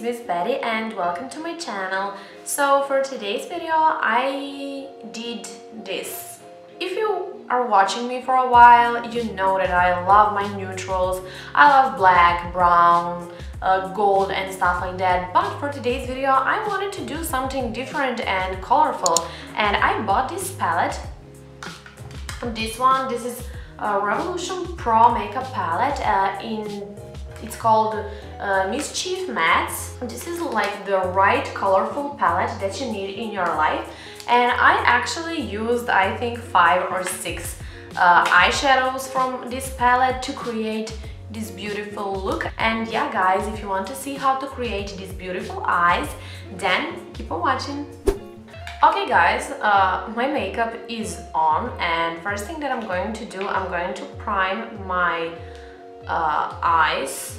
Miss Betty and welcome to my channel. So for today's video I did this. If you are watching me for a while, you know that I love my neutrals. I love black, brown, gold and stuff like that. But for today's video I wanted to do something different and colorful, and I bought this palette. This is a Revolution Pro makeup palette it's called Mischief Mattes. This is like the right colorful palette that you need in your life, and I actually used I think 5 or 6 eyeshadows from this palette to create this beautiful look. And yeah guys, if you want to see how to create these beautiful eyes, then keep on watching. Okay guys, my makeup is on, and first thing that I'm going to do, I'm going to prime my eyes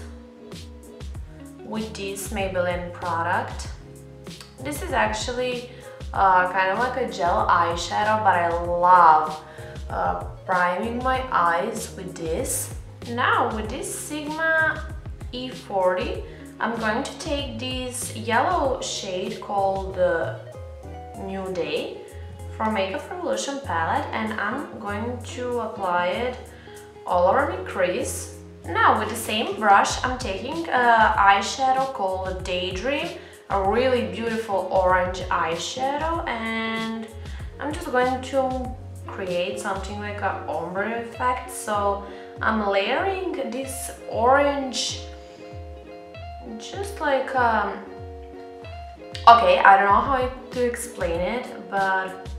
with this Maybelline product. This is actually kind of like a gel eyeshadow, but I love priming my eyes with this. Now with this Sigma E40, I'm going to take this yellow shade called Nude from Makeup Revolution palette, and I'm going to apply it all over my crease. Now with the same brush I'm taking an eyeshadow called Daydream, a really beautiful orange eyeshadow, and I'm just going to create something like an ombre effect. So I'm layering this orange just like okay, I don't know how to explain it, but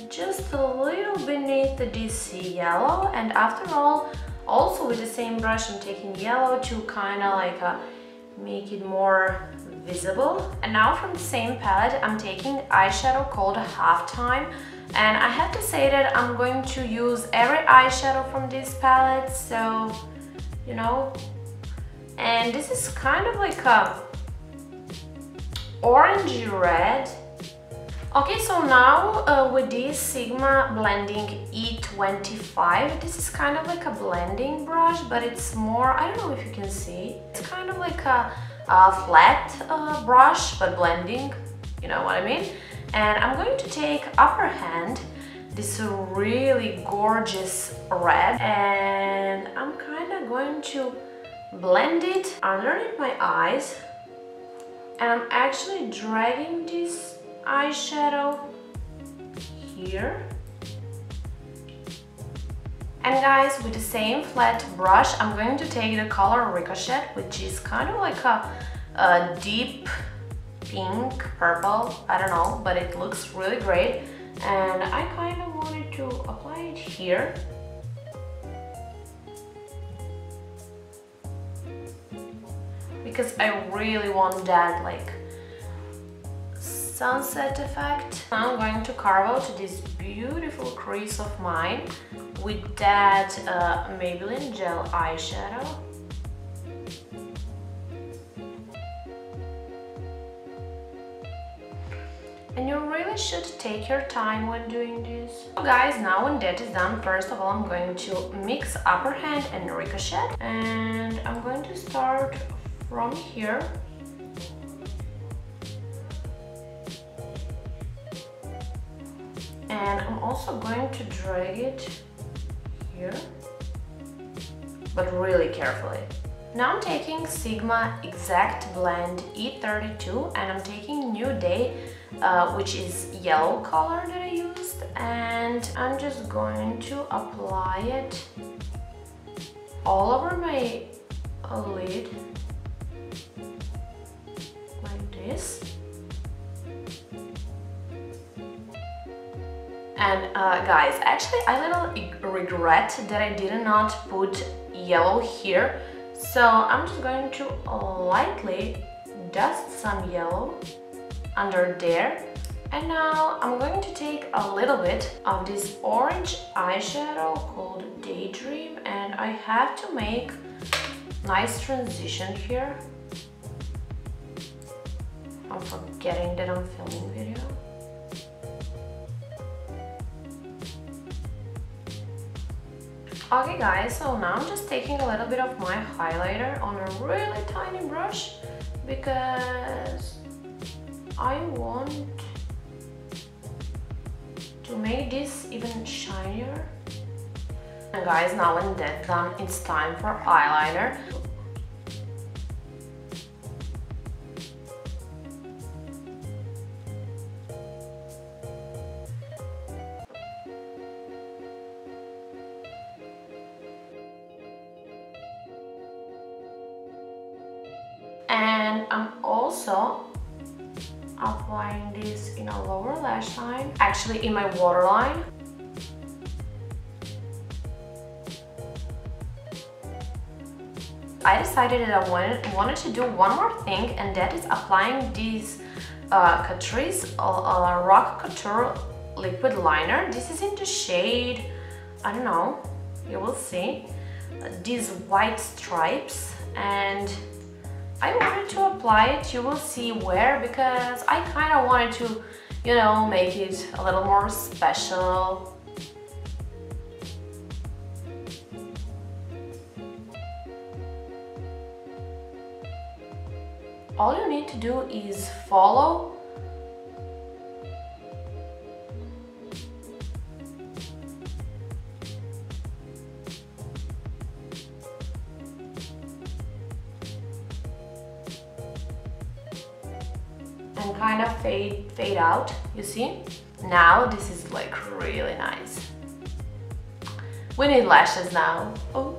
just a little beneath this yellow. And after all, also with the same brush I'm taking yellow to kind of like make it more visible. And now from the same palette I'm taking eyeshadow called Halftime, and I have to say that I'm going to use every eyeshadow from this palette, so you know. And this is kind of like a orangey red. Okay, so now with this Sigma Blending E25, this is kind of like a blending brush, but it's more, I don't know if you can see, it's kind of like a flat brush, but blending, you know what I mean? And I'm going to take upper hand, this really gorgeous red, and I'm kind of going to blend it underneath my eyes. And I'm actually dragging this eyeshadow here. And guys, with the same flat brush I'm going to take the color Ricochet, which is kind of like a deep pink, purple, I don't know, but it looks really great. And I kind of wanted to apply it here. Because I really want that like sunset effect. I'm going to carve out this beautiful crease of mine with that Maybelline Gel Eyeshadow. And you really should take your time when doing this. So guys, now when that is done, first of all I'm going to mix upper hand and Ricochet, and I'm going to start from here. And I'm also going to drag it here, but really carefully. Now I'm taking Sigma Exact Blend E32, and I'm taking Nude, which is yellow color that I used, and I'm just going to apply it all over my lid. This. And guys, actually I little regret that I did not put yellow here, so I'm just going to lightly dust some yellow under there. And now I'm going to take a little bit of this orange eyeshadow called Daydream, and I have to make nice transition here. I'm forgetting that I'm filming video. Okay guys, so now I'm just taking a little bit of my highlighter on a really tiny brush because I want to make this even shinier. And guys, now when that's done, it's time for eyeliner. And I'm also applying this in a lower lash line, actually in my waterline. I decided that I wanted to do one more thing, and that is applying this Catrice Rock Couture liquid liner. This is in the shade, I don't know, you will see, these white stripes, and I wanted to apply it, you will see where, because I kind of wanted to, you know, make it a little more special. All you need to do is follow and kind of fade out, you see? Now this is like really nice. We need lashes now. Oh.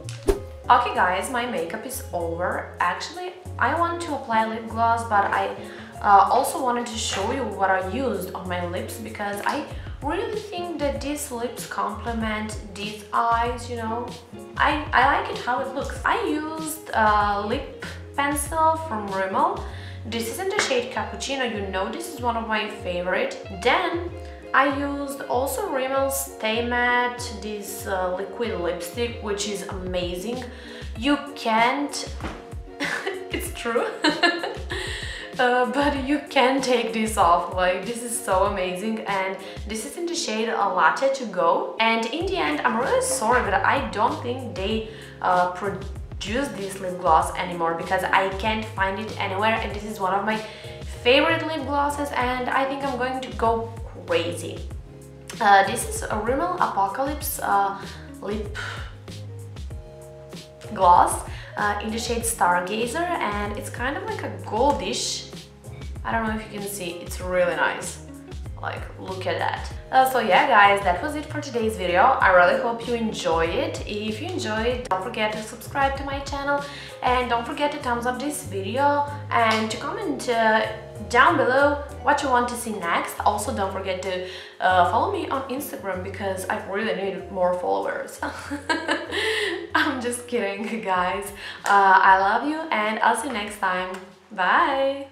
Okay guys, my makeup is over. Actually, I want to apply lip gloss, but I also wanted to show you what I used on my lips, because I really think that these lips complement these eyes, you know? I like it how it looks. I used a lip pencil from Rimmel. This is in the shade Cappuccino, you know this is one of my favorite. Then I used also Rimmel's Stay Matte, this liquid lipstick, which is amazing. You can't, it's true, but you can take this off, like this is so amazing, and this is in the shade Latte to Go. And in the end, I'm really sorry, but I don't think they produce this lip gloss anymore, because I can't find it anywhere, and this is one of my favorite lip glosses, and I think I'm going to go crazy. This is a Rimmel Apocalypse lip gloss in the shade Stargazer, and it's kind of like a goldish. I don't know if you can see, it's really nice. Like, look at that. So yeah guys, that was it for today's video. I really hope you enjoy it. If you enjoyed it, don't forget to subscribe to my channel, and don't forget to thumbs up this video, and to comment down below what you want to see next. Also, don't forget to follow me on Instagram, because I really need more followers. I'm just kidding guys. I love you, and I'll see you next time. Bye!